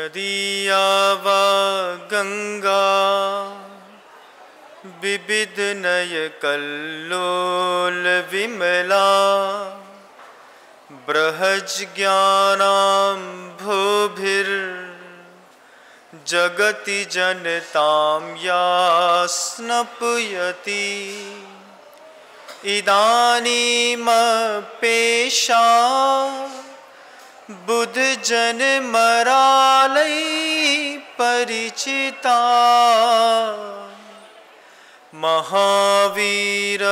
यदीयावा गंगा विविध नय कल्लोल विमला बृहज ज्ञानां भूभिर जगति जनतां या स्नपयति इदानीमपेशा बुध जन मरालय परिचिता महावीर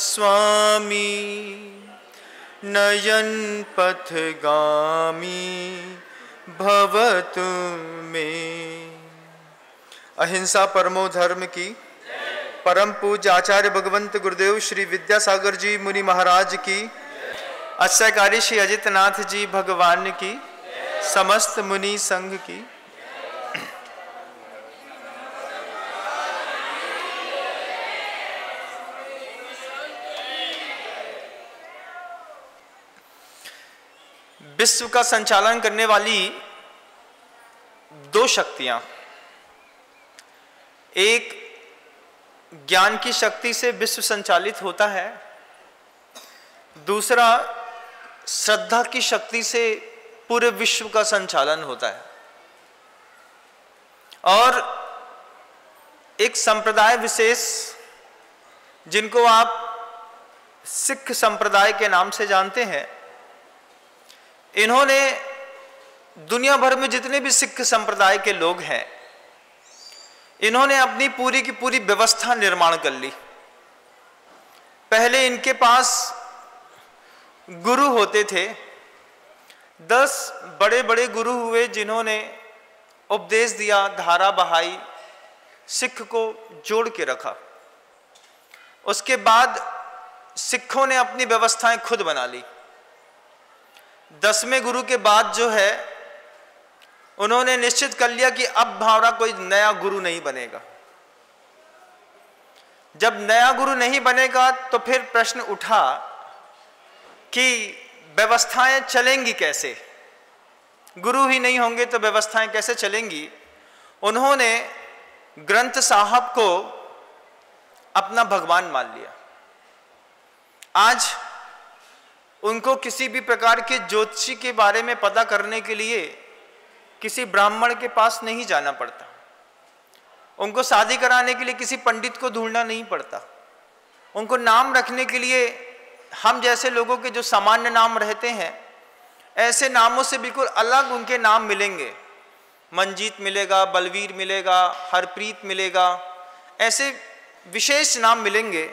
स्वामी नयन पथगामी भवतु मे। अहिंसा परमो धर्म की परम पूज्य आचार्य भगवंत गुरुदेव श्री विद्यासागर जी मुनि महाराज की, आज्ञाकारी श्री अजितनाथ जी भगवान की, समस्त मुनि संघ की। विश्व का संचालन करने वाली दो शक्तियां, एक ज्ञान की शक्ति से विश्व संचालित होता है, दूसरा श्रद्धा की शक्ति से पूरे विश्व का संचालन होता है। और एक संप्रदाय विशेष जिनको आप सिख संप्रदाय के नाम से जानते हैं, इन्होंने दुनिया भर में जितने भी सिख संप्रदाय के लोग हैं, इन्होंने अपनी पूरी की पूरी व्यवस्था निर्माण कर ली। पहले इनके पास गुरु होते थे, 10 बड़े बड़े गुरु हुए जिन्होंने उपदेश दिया, धारा बहाई, सिख को जोड़ के रखा। उसके बाद सिखों ने अपनी व्यवस्थाएं खुद बना ली। 10वें गुरु के बाद जो है, उन्होंने निश्चित कर लिया कि अब हमारा कोई नया गुरु नहीं बनेगा। जब नया गुरु नहीं बनेगा तो फिर प्रश्न उठा कि व्यवस्थाएं चलेंगी कैसे, गुरु ही नहीं होंगे तो व्यवस्थाएं कैसे चलेंगी। उन्होंने ग्रंथ साहब को अपना भगवान मान लिया। आज उनको किसी भी प्रकार के ज्योतिषी के बारे में पता करने के लिए किसी ब्राह्मण के पास नहीं जाना पड़ता, उनको शादी कराने के लिए किसी पंडित को ढूंढना नहीं पड़ता, उनको नाम रखने के लिए हम जैसे लोगों के जो सामान्य नाम रहते हैं, ऐसे नामों से बिल्कुल अलग उनके नाम मिलेंगे। मंजीत मिलेगा, बलवीर मिलेगा, हरप्रीत मिलेगा, ऐसे विशेष नाम मिलेंगे।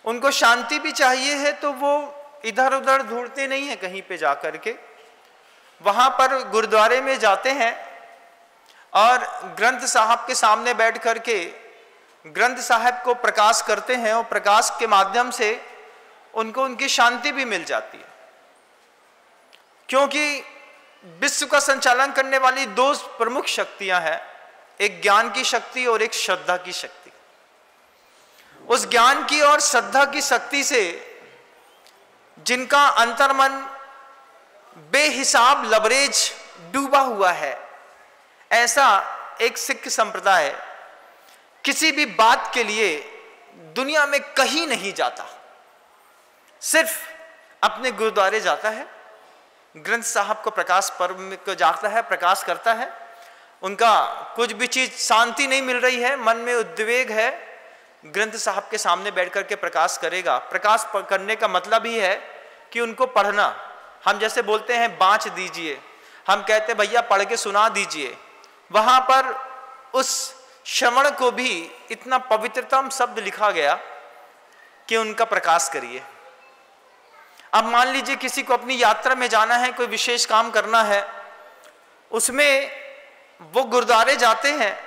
उनको शांति भी चाहिए है तो वो इधर उधर ढूंढते नहीं है, कहीं पे जाकर के वहां पर गुरुद्वारे में जाते हैं और ग्रंथ साहब के सामने बैठ करके ग्रंथ साहब को प्रकाश करते हैं, और प्रकाश के माध्यम से उनको उनकी शांति भी मिल जाती है। क्योंकि विश्व का संचालन करने वाली दो प्रमुख शक्तियां हैं, एक ज्ञान की शक्ति और एक श्रद्धा की शक्ति। उस ज्ञान की और श्रद्धा की शक्ति से जिनका अंतर्मन बेहिसाब लबरेज डूबा हुआ है, ऐसा एक सिख संप्रदाय किसी भी बात के लिए दुनिया में कहीं नहीं जाता, सिर्फ अपने गुरुद्वारे जाता है, ग्रंथ साहब को प्रकाश पर्व में को जाता है, प्रकाश करता है। उनका कुछ भी चीज शांति नहीं मिल रही है, मन में उद्वेग है, ग्रंथ साहब के सामने बैठ करके प्रकाश करेगा। प्रकाश करने का मतलब ही है कि उनको पढ़ना, हम जैसे बोलते हैं बाँच दीजिए, हम कहते भैया पढ़ के सुना दीजिए। वहां पर उस श्रवण को भी इतना पवित्रतम शब्द लिखा गया कि उनका प्रकाश करिए। अब मान लीजिए किसी को अपनी यात्रा में जाना है, कोई विशेष काम करना है, उसमें वो गुरुद्वारे जाते हैं,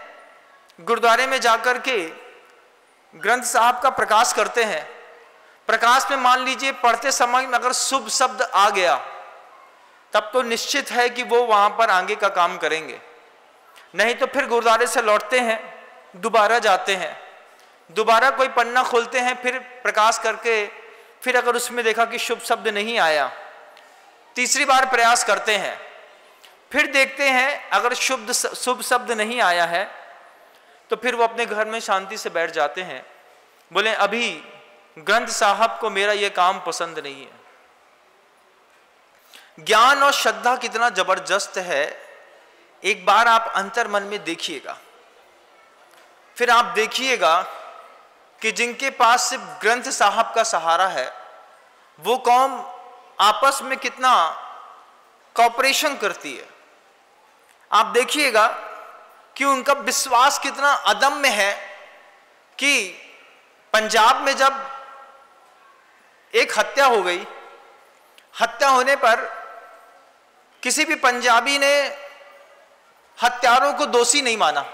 गुरुद्वारे में जाकर के ग्रंथ साहब का प्रकाश करते हैं। प्रकाश में मान लीजिए पढ़ते समय में अगर शुभ शब्द आ गया, तब तो निश्चित है कि वो वहां पर आगे का काम करेंगे। नहीं तो फिर गुरुद्वारे से लौटते हैं, दोबारा जाते हैं, दोबारा कोई पन्ना खोलते हैं, फिर प्रकाश करके फिर अगर उसमें देखा कि शुभ शब्द नहीं आया, तीसरी बार प्रयास करते हैं, फिर देखते हैं अगर शुभ शब्द नहीं आया है तो फिर वो अपने घर में शांति से बैठ जाते हैं, बोले अभी ग्रंथ साहब को मेरा ये काम पसंद नहीं है। ज्ञान और श्रद्धा कितना जबरदस्त है, एक बार आप अंतर मन में देखिएगा, फिर आप देखिएगा कि जिनके पास सिर्फ ग्रंथ साहब का सहारा है वो कौम आपस में कितना कॉपरेशन करती है। आप देखिएगा कि उनका विश्वास कितना अदम्य है कि पंजाब में जब एक हत्या हो गई, हत्या होने पर किसी भी पंजाबी ने हत्यारों को दोषी नहीं माना।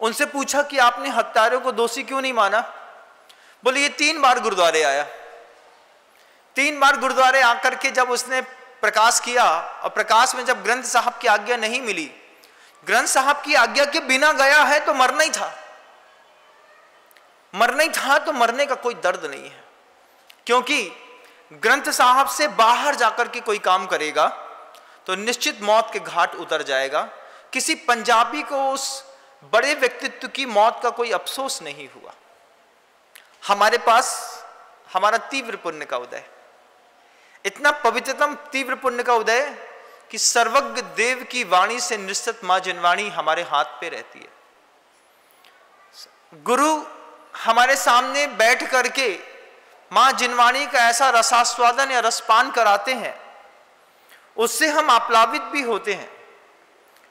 उनसे पूछा कि आपने हत्यारों को दोषी क्यों नहीं माना? बोले ये 3 बार गुरुद्वारे आया, 3 बार गुरुद्वारे आकर के जब उसने प्रकाश किया और प्रकाश में जब ग्रंथ साहब की आज्ञा नहीं मिली, ग्रंथ साहब की आज्ञा के बिना गया है तो मरना ही था, मरना ही था, तो मरने का कोई दर्द नहीं है, क्योंकि ग्रंथ साहब से बाहर जाकर के कोई काम करेगा तो निश्चित मौत के घाट उतर जाएगा। किसी पंजाबी को उस बड़े व्यक्तित्व की मौत का कोई अफसोस नहीं हुआ। हमारे पास हमारा तीव्र पुण्य का उदय, इतना पवित्रतम तीव्र पुण्य का उदय कि सर्वज्ञ देव की वाणी से निश्चित मां जिनवाणी हमारे हाथ पे रहती है। गुरु हमारे सामने बैठ करके मां जिनवाणी का ऐसा रसास्वादन या रसपान कराते हैं, उससे हम आप्लावित भी होते हैं।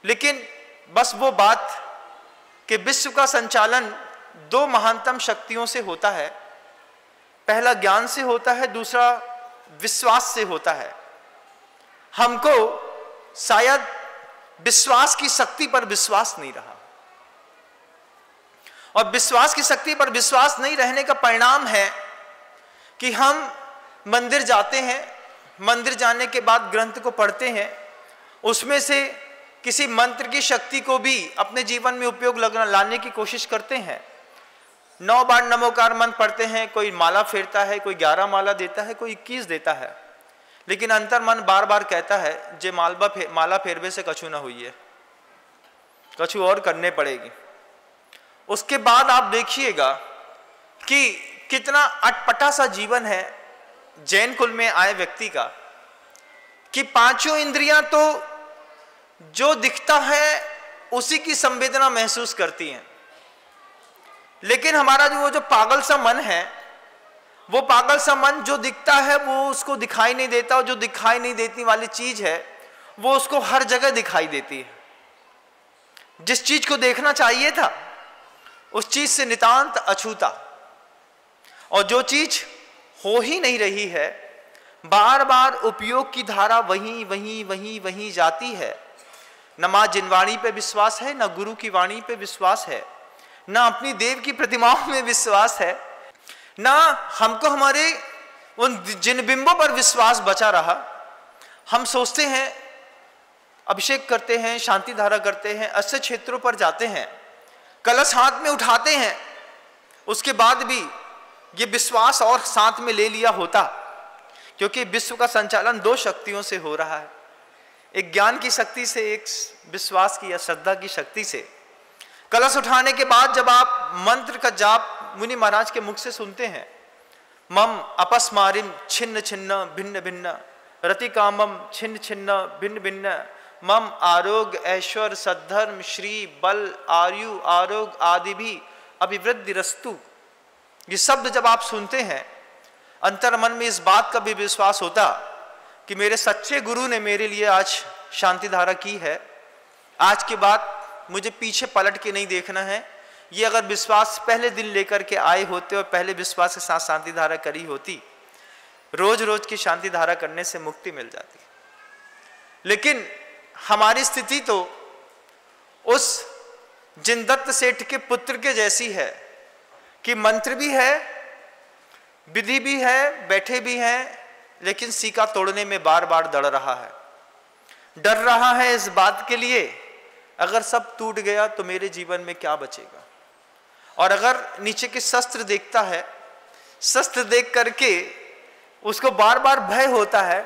लेकिन बस वो बात कि विश्व का संचालन 2 महानतम शक्तियों से होता है, पहला ज्ञान से होता है, दूसरा विश्वास से होता है। हमको शायद विश्वास की शक्ति पर विश्वास नहीं रहा, और विश्वास की शक्ति पर विश्वास नहीं रहने का परिणाम है कि हम मंदिर जाते हैं, मंदिर जाने के बाद ग्रंथ को पढ़ते हैं, उसमें से किसी मंत्र की शक्ति को भी अपने जीवन में उपयोग लाने की कोशिश करते हैं। 9 बार नमोकार मंत्र पढ़ते हैं, कोई माला फेरता है, कोई 11 माला देता है, कोई 21 देता है, लेकिन अंतर मन बार बार कहता है जे माला फेरवे से कछु ना हुई है, कछु और करने पड़ेगी। उसके बाद आप देखिएगा कि कितना अटपटा सा जीवन है जैन कुल में आए व्यक्ति का, कि 5 इंद्रियां तो जो दिखता है उसी की संवेदना महसूस करती हैं, लेकिन हमारा जो पागल सा मन है, वो पागल सा मन जो दिखता है वो उसको दिखाई नहीं देता, और जो दिखाई नहीं देती वाली चीज है वो उसको हर जगह दिखाई देती है। जिस चीज को देखना चाहिए था उस चीज से नितांत अछूता, और जो चीज हो ही नहीं रही है, बार बार उपयोग की धारा वहीं वहीं वहीं वहीं जाती है। न मां जिनवाणी पे विश्वास है, न गुरु की वाणी पे विश्वास है, न अपनी देव की प्रतिमाओं में विश्वास है, न हमको हमारे उन जिन बिंबों पर विश्वास बचा रहा। हम सोचते हैं, अभिषेक करते हैं, शांति धारा करते हैं, ऐसे क्षेत्रों पर जाते हैं, कलश हाथ में उठाते हैं, उसके बाद भी ये विश्वास और साथ में ले लिया होता, क्योंकि विश्व का संचालन 2 शक्तियों से हो रहा है, एक ज्ञान की शक्ति से, एक विश्वास की या श्रद्धा की शक्ति से। कलश उठाने के बाद जब आप मंत्र का जाप मुनि महाराज के मुख से सुनते हैं, मम अपस्मारिम छिन्न छिन्न भिन्न भिन्न रति कामम छिन्न छिन्न भिन्न भिन्न मम आरोग्य ऐश्वर्य सद्धर्म श्री बल आयु आरोग्य आदि भी अभिवृद्धि रस्तु। ये शब्द जब आप सुनते हैं, अंतर मन में इस बात का भी विश्वास होता कि मेरे सच्चे गुरु ने मेरे लिए आज शांति धारा की है, आज के बाद मुझे पीछे पलट के नहीं देखना है। ये अगर विश्वास पहले दिन लेकर के आए होते और पहले विश्वास के साथ शांति धारा करी होती, रोज रोज की शांति धारा करने से मुक्ति मिल जाती। लेकिन हमारी स्थिति तो उस जिनदत्त सेठ के पुत्र के जैसी है कि मंत्र भी है, विधि भी है, बैठे भी हैं, लेकिन सीका तोड़ने में बार बार डर रहा है। डर रहा है इस बात के लिए, अगर सब टूट गया तो मेरे जीवन में क्या बचेगा। और अगर नीचे के शस्त्र देखता है, शस्त्र देख करके उसको बार बार भय होता है,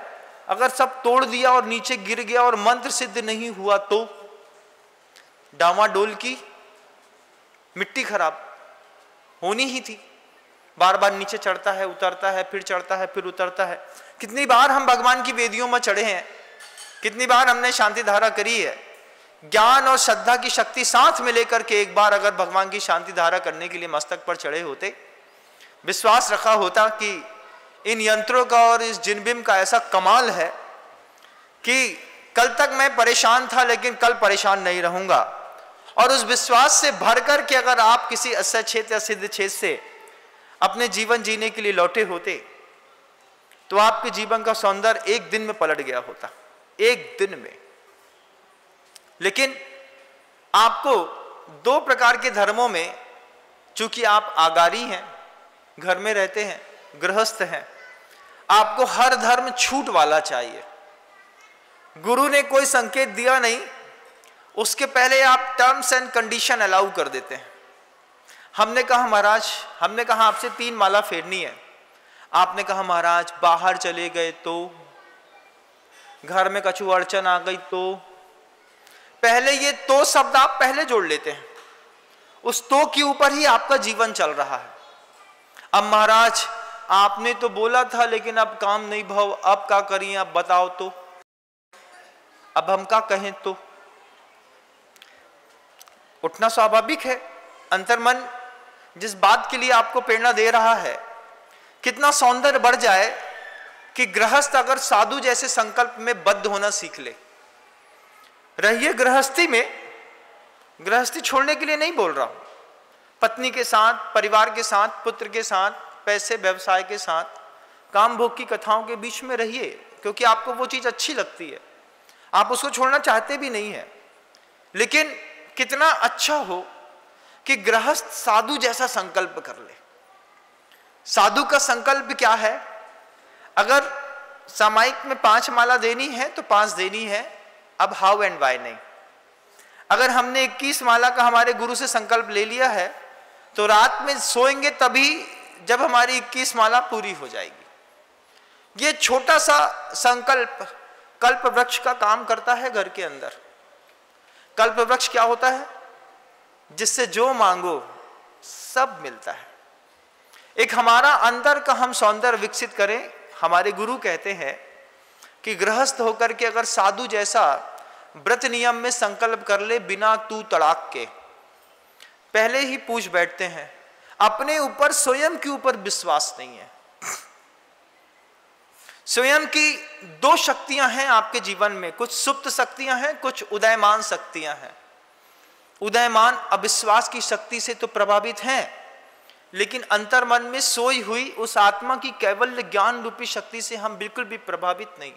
अगर सब तोड़ दिया और नीचे गिर गया और मंत्र सिद्ध नहीं हुआ तो डामाडोल की मिट्टी खराब होनी ही थी। बार बार नीचे चढ़ता है, उतरता है, फिर चढ़ता है, फिर उतरता है। कितनी बार हम भगवान की वेदियों में चढ़े हैं, कितनी बार हमने शांति धारा करी है। ज्ञान और श्रद्धा की शक्ति साथ में लेकर के एक बार अगर भगवान की शांति धारा करने के लिए मस्तक पर चढ़े होते, विश्वास रखा होता कि इन यंत्रों का और इस जिनबिम का ऐसा कमाल है कि कल तक मैं परेशान था लेकिन कल परेशान नहीं रहूंगा, और उस विश्वास से भर कर के अगर आप किसी असह्य क्षेत्र या सिद्ध क्षेत्र से अपने जीवन जीने के लिए लौटे होते तो आपके जीवन का सौंदर्य एक दिन में पलट गया होता, एक दिन में। लेकिन आपको दो प्रकार के धर्मों में, चूंकि आप आगारी हैं, घर में रहते हैं, गृहस्थ हैं, आपको हर धर्म छूट वाला चाहिए। गुरु ने कोई संकेत दिया नहीं, उसके पहले आप टर्म्स एंड कंडीशन अलाउ कर देते हैं। हमने कहा महाराज, हमने कहा आपसे 3 माला फेरनी है, आपने कहा महाराज बाहर चले गए तो, घर में कछु अड़चन आ गई तो। पहले ये तो शब्द आप पहले जोड़ लेते हैं, उस तो के ऊपर ही आपका जीवन चल रहा है। अब महाराज आपने तो बोला था लेकिन अब काम नहीं भाव, अब क्या करिए, अब बताओ तो, अब हम क्या कहें तो। उठना स्वाभाविक है। अंतर्मन जिस बात के लिए आपको प्रेरणा दे रहा है, कितना सौंदर्य बढ़ जाए कि गृहस्थ अगर साधु जैसे संकल्प में बद्ध होना सीख ले। रहिए गृहस्थी में, गृहस्थी छोड़ने के लिए नहीं बोल रहा हूं, पत्नी के साथ, परिवार के साथ, पुत्र के साथ, पैसे व्यवसाय के साथ, काम भोग की कथाओं के बीच में रहिए, क्योंकि आपको वो चीज अच्छी लगती है, आप उसको छोड़ना चाहते भी नहीं है। लेकिन कितना अच्छा हो कि गृहस्थ साधु जैसा संकल्प कर ले। साधु का संकल्प क्या है? अगर सामायिक में 5 माला देनी है तो 5 देनी है, अब हाउ एंड वाई नहीं। अगर हमने 21 माला का हमारे गुरु से संकल्प ले लिया है तो रात में सोएंगे तभी जब हमारी 21 माला पूरी हो जाएगी। ये छोटा सा संकल्प कल्प वृक्ष का काम करता है घर के अंदर। कल्प वृक्ष क्या होता है? जिससे जो मांगो सब मिलता है। एक हमारा अंदर का हम सौंदर्य विकसित करें। हमारे गुरु कहते हैं कि गृहस्थ होकर के अगर साधु जैसा व्रत नियम में संकल्प कर ले बिना तू तड़ाक के, पहले ही पूछ बैठते हैं, अपने ऊपर स्वयं के ऊपर विश्वास नहीं है। स्वयं की 2 शक्तियां हैं आपके जीवन में, कुछ सुप्त शक्तियां हैं, कुछ उदयमान शक्तियां हैं। उदयमान अविश्वास की शक्ति से तो प्रभावित हैं, लेकिन अंतर्मन में सोई हुई उस आत्मा की कैवल्य ज्ञान रूपी शक्ति से हम बिल्कुल भी प्रभावित नहीं।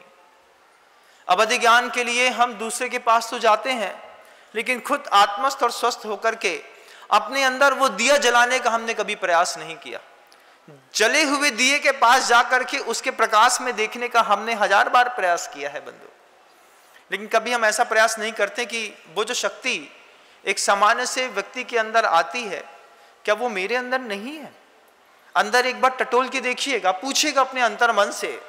अवधि ज्ञान के लिए हम दूसरे के पास तो जाते हैं, लेकिन खुद आत्मस्थ और स्वस्थ होकर के अपने अंदर वो दिया जलाने का हमने कभी प्रयास नहीं किया। जले हुए दिए के पास जाकर के उसके प्रकाश में देखने का हमने 1000 बार प्रयास किया है बंधु, लेकिन कभी हम ऐसा प्रयास नहीं करते कि वो जो शक्ति एक सामान्य से व्यक्ति के अंदर आती है, क्या वो मेरे अंदर नहीं है? अंदर एक बार टटोल के देखिएगा, पूछिएगा अपने अंतर मन से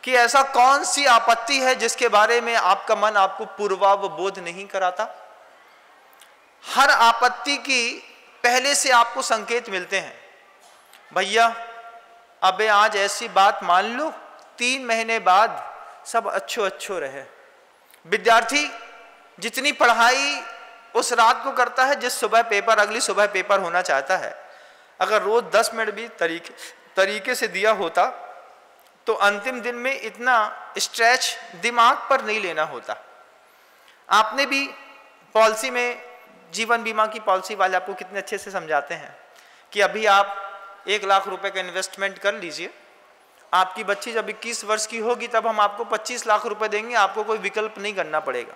कि ऐसा कौन सी आपत्ति है जिसके बारे में आपका मन आपको पूर्वावबोध नहीं कराता। हर आपत्ति की पहले से आपको संकेत मिलते हैं। भैया अबे आज ऐसी बात मान लो 3 महीने बाद सब अच्छो रहे। विद्यार्थी जितनी पढ़ाई उस रात को करता है जिस सुबह पेपर, अगली सुबह पेपर होना चाहता है, अगर रोज 10 मिनट भी तरीके से दिया होता तो अंतिम दिन में इतना स्ट्रेच दिमाग पर नहीं लेना होता। आपने भी पॉलिसी में, जीवन बीमा की पॉलिसी वाले आपको कितने अच्छे से समझाते हैं कि अभी आप 1 लाख रुपए का इन्वेस्टमेंट कर लीजिए, आपकी बच्ची जब 21 वर्ष की होगी तब हम आपको 25 लाख रुपए देंगे, आपको कोई विकल्प नहीं करना पड़ेगा।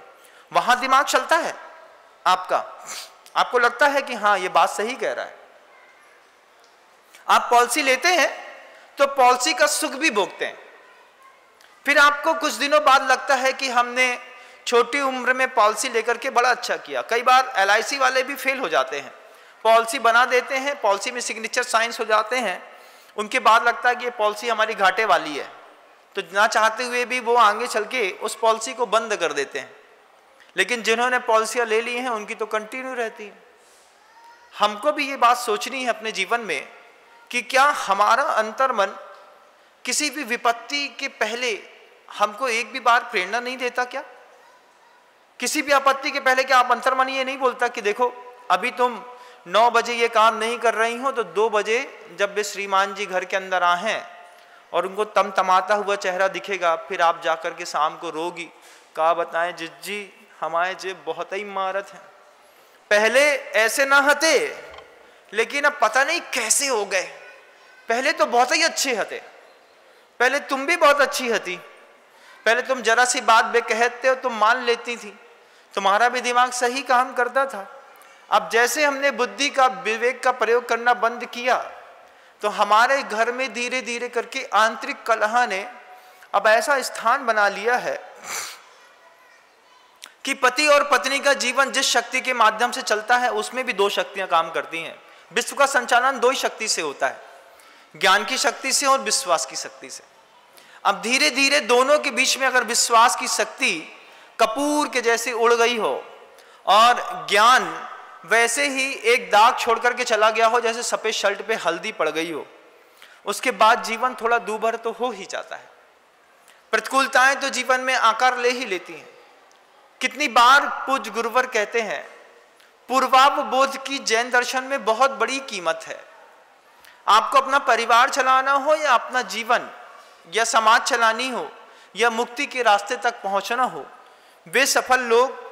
वहां दिमाग चलता है आपका, आपको लगता है कि हाँ ये बात सही कह रहा है। आप पॉलिसी लेते हैं तो पॉलिसी का सुख भी भोगते हैं, फिर आपको कुछ दिनों बाद लगता है कि हमने छोटी उम्र में पॉलिसी लेकर के बड़ा अच्छा किया। कई बार LIC वाले भी फेल हो जाते हैं, पॉलिसी बना देते हैं, पॉलिसी में सिग्नेचर साइंस हो जाते हैं, उनके बाद लगता है कि ये पॉलिसी हमारी घाटे वाली है, तो ना चाहते हुए भी वो आगे चल के उस पॉलिसी को बंद कर देते हैं। लेकिन जिन्होंने पॉलिसियां ले ली हैं उनकी तो कंटिन्यू रहती है। हमको भी ये बात सोचनी है अपने जीवन में कि क्या हमारा अंतर्मन किसी भी विपत्ति के पहले हमको एक भी बार प्रेरणा नहीं देता? क्या किसी भी आपत्ति के पहले क्या आप अंतर्मन ये नहीं बोलता कि देखो अभी तुम 9 बजे ये काम नहीं कर रही हो तो 2 बजे जब वे श्रीमान जी घर के अंदर आए और उनको तमतमाता हुआ चेहरा दिखेगा, फिर आप जाकर के शाम को रोगी, कहा बताएं जिज्जी हमारे जेब बहुत ही मारत है, पहले ऐसे ना हते लेकिन अब पता नहीं कैसे हो गए, पहले तो बहुत ही अच्छे हते, पहले तुम भी बहुत अच्छी हती, पहले तुम जरा सी बात बेकहते हो तुम मान लेती थी, तुम्हारा भी दिमाग सही काम करता था। अब जैसे हमने बुद्धि का विवेक का प्रयोग करना बंद किया तो हमारे घर में धीरे धीरे करके आंतरिक कलह ने अब ऐसा स्थान बना लिया है कि पति और पत्नी का जीवन जिस शक्ति के माध्यम से चलता है उसमें भी 2 शक्तियां काम करती हैं। विश्व का संचालन 2 ही शक्ति से होता है, ज्ञान की शक्ति से और विश्वास की शक्ति से। अब धीरे धीरे दोनों के बीच में अगर विश्वास की शक्ति कपूर के जैसे उड़ गई हो और ज्ञान वैसे ही एक दाग छोड़ करके चला गया हो जैसे सफेद शर्ट पे हल्दी पड़ गई हो, उसके बाद जीवन थोड़ा दूभर तो हो ही जाता है। प्रतिकूलताएं तो जीवन में आकार ले ही लेती हैं। कितनी बार पूज्य गुरुवर कहते हैं पूर्वावबोध की जैन दर्शन में बहुत बड़ी कीमत है। आपको अपना परिवार चलाना हो या अपना जीवन या समाज चलानी हो या मुक्ति के रास्ते तक पहुंचना हो, वे सफल लोग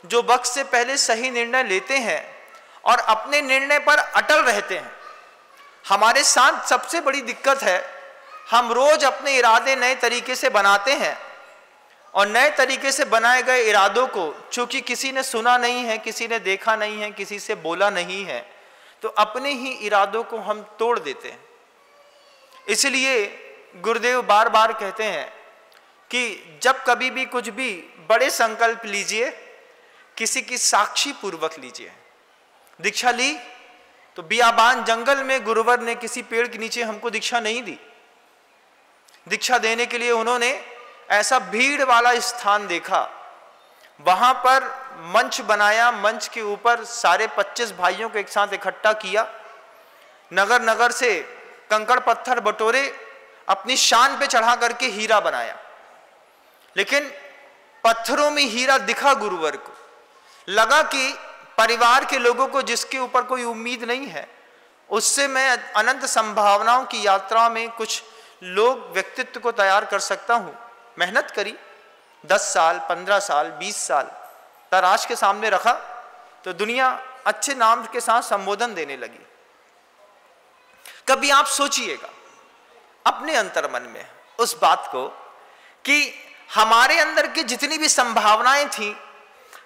जो वक्त से पहले सही निर्णय लेते हैं और अपने निर्णय पर अटल रहते हैं। हमारे साथ सबसे बड़ी दिक्कत है हम रोज अपने इरादे नए तरीके से बनाते हैं और नए तरीके से बनाए गए इरादों को चूंकि किसी ने सुना नहीं है, किसी ने देखा नहीं है, किसी से बोला नहीं है, तो अपने ही इरादों को हम तोड़ देते हैं। इसलिए गुरुदेव बार बार कहते हैं कि जब कभी भी कुछ भी बड़े संकल्प लीजिए किसी की साक्षी पूर्वक लीजिए। दीक्षा ली तो बियाबान जंगल में गुरुवर ने किसी पेड़ के नीचे हमको दीक्षा नहीं दी। दीक्षा देने के लिए उन्होंने ऐसा भीड़ वाला स्थान देखा, वहां पर मंच बनाया, मंच के ऊपर सारे 25 भाइयों को एक साथ इकट्ठा किया, नगर नगर से कंकड़ पत्थर बटोरे, अपनी शान पे चढ़ा करके हीरा बनाया। लेकिन पत्थरों में हीरा दिखा गुरुवर को, लगा कि परिवार के लोगों को जिसके ऊपर कोई उम्मीद नहीं है उससे मैं अनंत संभावनाओं की यात्रा में कुछ लोग व्यक्तित्व को तैयार कर सकता हूं। मेहनत करी, 10 साल 15 साल 20 साल तराश के सामने रखा तो दुनिया अच्छे नाम के साथ संबोधन देने लगी। कभी आप सोचिएगा अपने अंतर्मन में उस बात को कि हमारे अंदर की जितनी भी संभावनाएं थी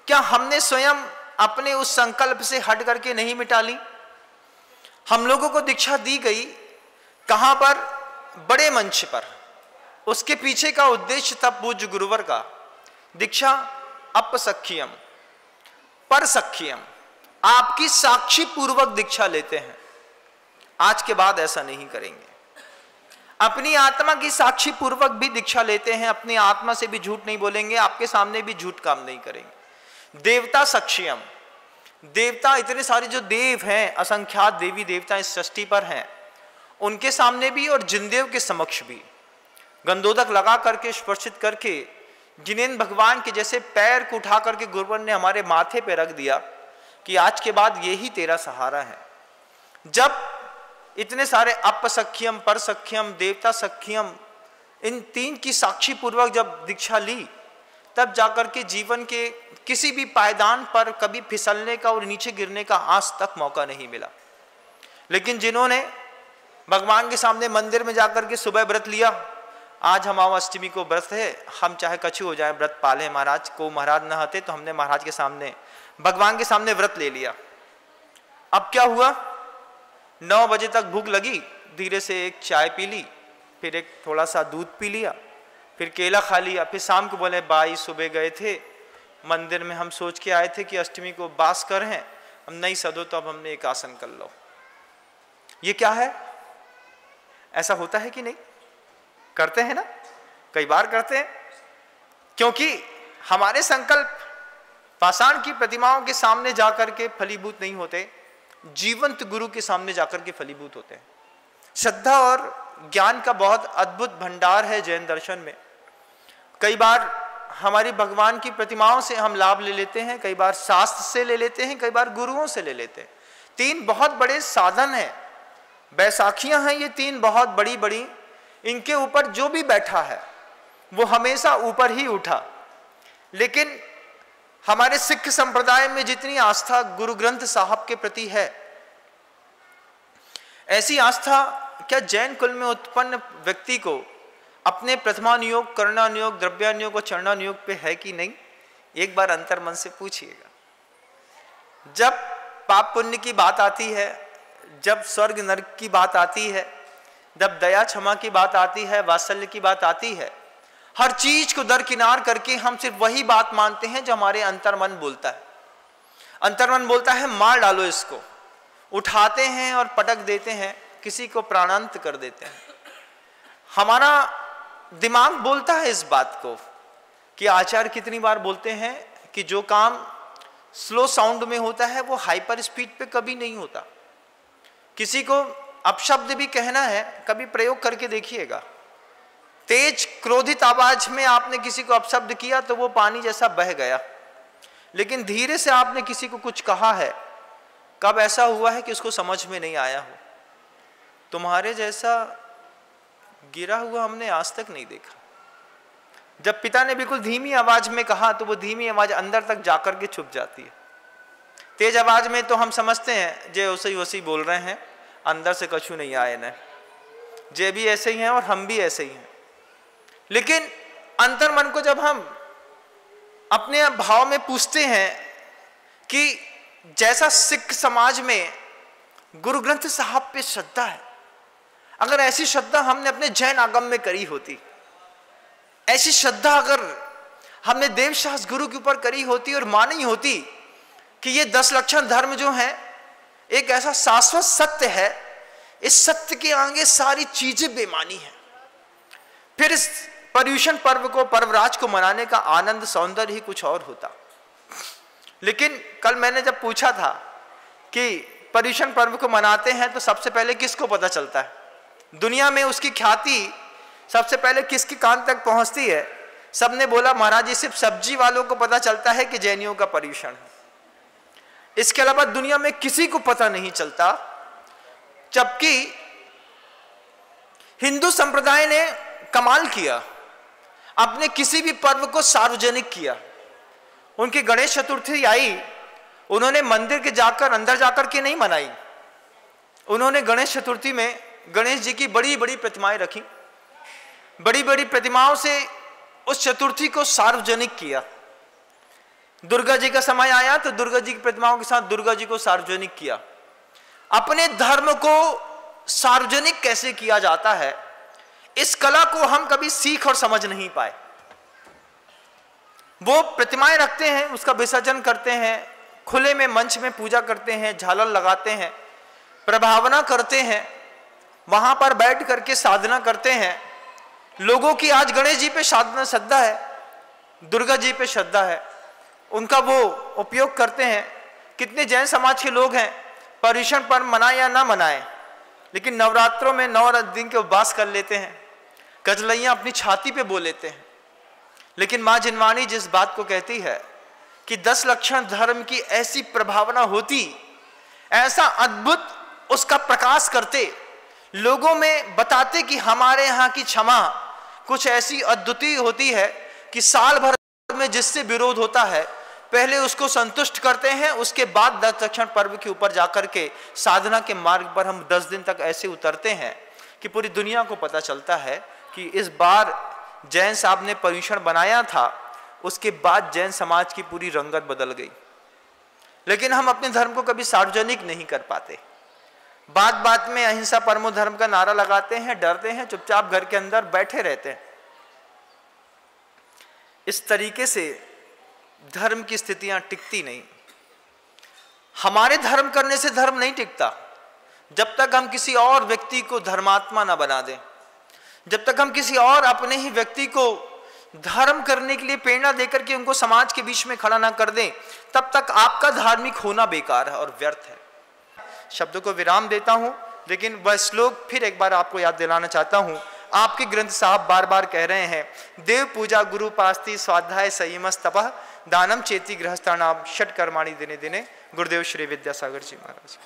क्या हमने स्वयं अपने उस संकल्प से हट करके नहीं मिटा ली? हम लोगों को दीक्षा दी गई कहां पर? बड़े मंच पर। उसके पीछे का उद्देश्य था पूज्य गुरुवर का दीक्षा अपसख्यम परसख्यम, आपकी साक्षी पूर्वक दीक्षा लेते हैं। आज के बाद ऐसा नहीं करेंगे। अपनी आत्मा की साक्षी पूर्वक भी दीक्षा लेते हैं, अपनी आत्मा से भी झूठ नहीं बोलेंगे, आपके सामने भी झूठ काम नहीं करेंगे। देवता सक्षियम, देवता इतने सारे जो देव हैं, असंख्यात देवी देवता इस सृष्टि पर हैं, उनके सामने भी और जिनदेव के समक्ष भी गंधोदक लगा करके स्पर्शित करके जिनेन्द्र भगवान के जैसे पैर को उठा करके गुरुवर ने हमारे माथे पे रख दिया कि आज के बाद ये ही तेरा सहारा है। जब इतने सारे अपसख्यम परसख्यम देवता सख्यम इन 3 की साक्षी पूर्वक जब दीक्षा ली तब जाकर के जीवन के किसी भी पायदान पर कभी फिसलने का और नीचे गिरने का आज तक मौका नहीं मिला। लेकिन जिन्होंने भगवान के सामने मंदिर में जाकर के सुबह व्रत लिया, आज हमारा अष्टमी को व्रत है, हम चाहे कछु हो जाए व्रत पाले, महाराज को महाराज न हते तो हमने महाराज के सामने भगवान के सामने व्रत ले लिया। अब क्या हुआ, 9 बजे तक भूख लगी, धीरे से एक चाय पी ली, फिर एक थोड़ा सा दूध पी लिया, फिर केला खा लिया, फिर शाम को बोले भाई सुबह गए थे मंदिर में, हम सोच के आए थे कि अष्टमी को बास कर हैं, हम नहीं सदो तो अब हमने एक आसन कर लो। ये क्या है? ऐसा होता है कि नहीं? करते हैं ना? कई बार करते हैं, क्योंकि हमारे संकल्प पाषाण की प्रतिमाओं के सामने जाकर के फलीभूत नहीं होते, जीवंत गुरु के सामने जाकर के फलीभूत होते हैं। श्रद्धा और ज्ञान का बहुत अद्भुत भंडार है जैन दर्शन में। कई बार हमारी भगवान की प्रतिमाओं से हम लाभ ले लेते हैं, कई बार शास्त्र से ले लेते हैं, कई बार गुरुओं से ले लेते हैं। तीन बहुत बड़े साधन हैं, बैसाखियां हैं ये तीन बहुत बड़ी बड़ी, इनके ऊपर जो भी बैठा है वो हमेशा ऊपर ही उठा। लेकिन हमारे सिख संप्रदाय में जितनी आस्था गुरु ग्रंथ साहब के प्रति है, ऐसी आस्था क्या जैन कुल में उत्पन्न व्यक्ति को अपने प्रथमानुयोग, करणानुयोग, द्रव्यानुयोग और चरणानुयोग पे है कि नहीं? एक बार अंतर्मन से पूछिएगा। जब पाप पुण्य की बात आती है, जब स्वर्ग नरक की बात आती है, जब दया क्षमा की बात आती है, वात्सल्य की बात आती है, हर चीज को दरकिनार करके हम सिर्फ वही बात मानते हैं जो हमारे अंतर्मन बोलता है। अंतर्मन बोलता है मार डालो इसको, उठाते हैं और पटक देते हैं, किसी को प्राणांत कर देते हैं। हमारा दिमाग बोलता है इस बात को कि आचार्य कितनी बार बोलते हैं कि जो काम स्लो साउंड में होता है वो हाइपर स्पीड पे कभी नहीं होता। किसी को अपशब्द भी कहना है, कभी प्रयोग करके देखिएगा। तेज क्रोधित आवाज में आपने किसी को अपशब्द किया तो वो पानी जैसा बह गया, लेकिन धीरे से आपने किसी को कुछ कहा है, कब ऐसा हुआ है कि उसको समझ में नहीं आया हो? तुम्हारे जैसा गिरा हुआ हमने आज तक नहीं देखा। जब पिता ने बिल्कुल धीमी आवाज में कहा तो वो धीमी आवाज अंदर तक जाकर के छुप जाती है। तेज आवाज में तो हम समझते हैं जे वैसे बोल रहे हैं, अंदर से कछु नहीं आए न, जे भी ऐसे ही हैं और हम भी ऐसे ही हैं। लेकिन अंतर्मन को जब हम अपने भाव में पूछते हैं कि जैसा सिख समाज में गुरु ग्रंथ साहब पे श्रद्धा है, अगर ऐसी श्रद्धा हमने अपने जैन आगम में करी होती, ऐसी श्रद्धा अगर हमने देवशास्त्र गुरु के ऊपर करी होती और मानी होती कि ये 10 लक्षण धर्म जो है एक ऐसा शाश्वत सत्य है, इस सत्य के आगे सारी चीजें बेमानी है, फिर इस पर्युषण पर्व को, पर्वराज को मनाने का आनंद, सौंदर्य ही कुछ और होता। लेकिन कल मैंने जब पूछा था कि पर्युषण पर्व को मनाते हैं तो सबसे पहले किसको पता चलता है, दुनिया में उसकी ख्याति सबसे पहले किसके कान तक पहुंचती है? सबने बोला महाराज जी सिर्फ सब्जी वालों को पता चलता है कि जैनियों का पर्युषण है, इसके अलावा दुनिया में किसी को पता नहीं चलता। जबकि हिंदू संप्रदाय ने कमाल किया, अपने किसी भी पर्व को सार्वजनिक किया। उनकी गणेश चतुर्थी आई, उन्होंने मंदिर के जाकर अंदर जाकर के नहीं मनाई, उन्होंने गणेश चतुर्थी में गणेश जी की बड़ी बड़ी प्रतिमाएं रखी, बड़ी बड़ी प्रतिमाओं से उस चतुर्थी को सार्वजनिक किया। दुर्गा जी का समय आया तो दुर्गा जी की प्रतिमाओं के साथ दुर्गा जी को सार्वजनिक किया। अपने धर्म को सार्वजनिक कैसे किया जाता है, इस कला को हम कभी सीख और समझ नहीं पाए। वो प्रतिमाएं रखते हैं, उसका विसर्जन करते हैं, खुले में मंच में पूजा करते हैं, झालर लगाते हैं, प्रभावना करते हैं, वहां पर बैठ करके साधना करते हैं। लोगों की आज गणेश जी पे साधना श्रद्धा है, दुर्गा जी पे श्रद्धा है, उनका वो उपयोग करते हैं। कितने जैन समाज के लोग हैं, पर्युषण पर्व मनाए या ना मनाए, लेकिन नवरात्रों में 9 दिन के उपवास कर लेते हैं, गजलैया अपनी छाती पे बोल लेते हैं। लेकिन माँ जिनवानी जिस बात को कहती है कि 10 लक्षण धर्म की ऐसी प्रभावना होती, ऐसा अद्भुत उसका प्रकाश करते, लोगों में बताते कि हमारे यहाँ की क्षमा कुछ ऐसी अद्वितीय होती है कि साल भर में जिससे विरोध होता है पहले उसको संतुष्ट करते हैं, उसके बाद 10 लक्षण पर्व के ऊपर जाकर के साधना के मार्ग पर हम 10 दिन तक ऐसे उतरते हैं कि पूरी दुनिया को पता चलता है कि इस बार जैन साहब ने पर्युषण बनाया था, उसके बाद जैन समाज की पूरी रंगत बदल गई। लेकिन हम अपने धर्म को कभी सार्वजनिक नहीं कर पाते, बात बात में अहिंसा परमो धर्म का नारा लगाते हैं, डरते हैं, चुपचाप घर के अंदर बैठे रहते हैं। इस तरीके से धर्म की स्थितियां टिकती नहीं। हमारे धर्म करने से धर्म नहीं टिकता जब तक हम किसी और व्यक्ति को धर्मात्मा ना बना दें, जब तक हम किसी और अपने ही व्यक्ति को धर्म करने के लिए प्रेरणा देकर के उनको समाज के बीच में खड़ा ना कर दें, तब तक आपका धार्मिक होना बेकार है और व्यर्थ है। शब्दों को विराम देता हूं, लेकिन वह श्लोक फिर एक बार आपको याद दिलाना चाहता हूं। आपके ग्रंथ साहब बार बार कह रहे हैं, देव पूजा गुरु पास्ति स्वाध्याय संयमस तपः दानम चेति गृहस्थानाम षट कर्माणि दिने दिने। गुरुदेव श्री विद्यासागर जी महाराज।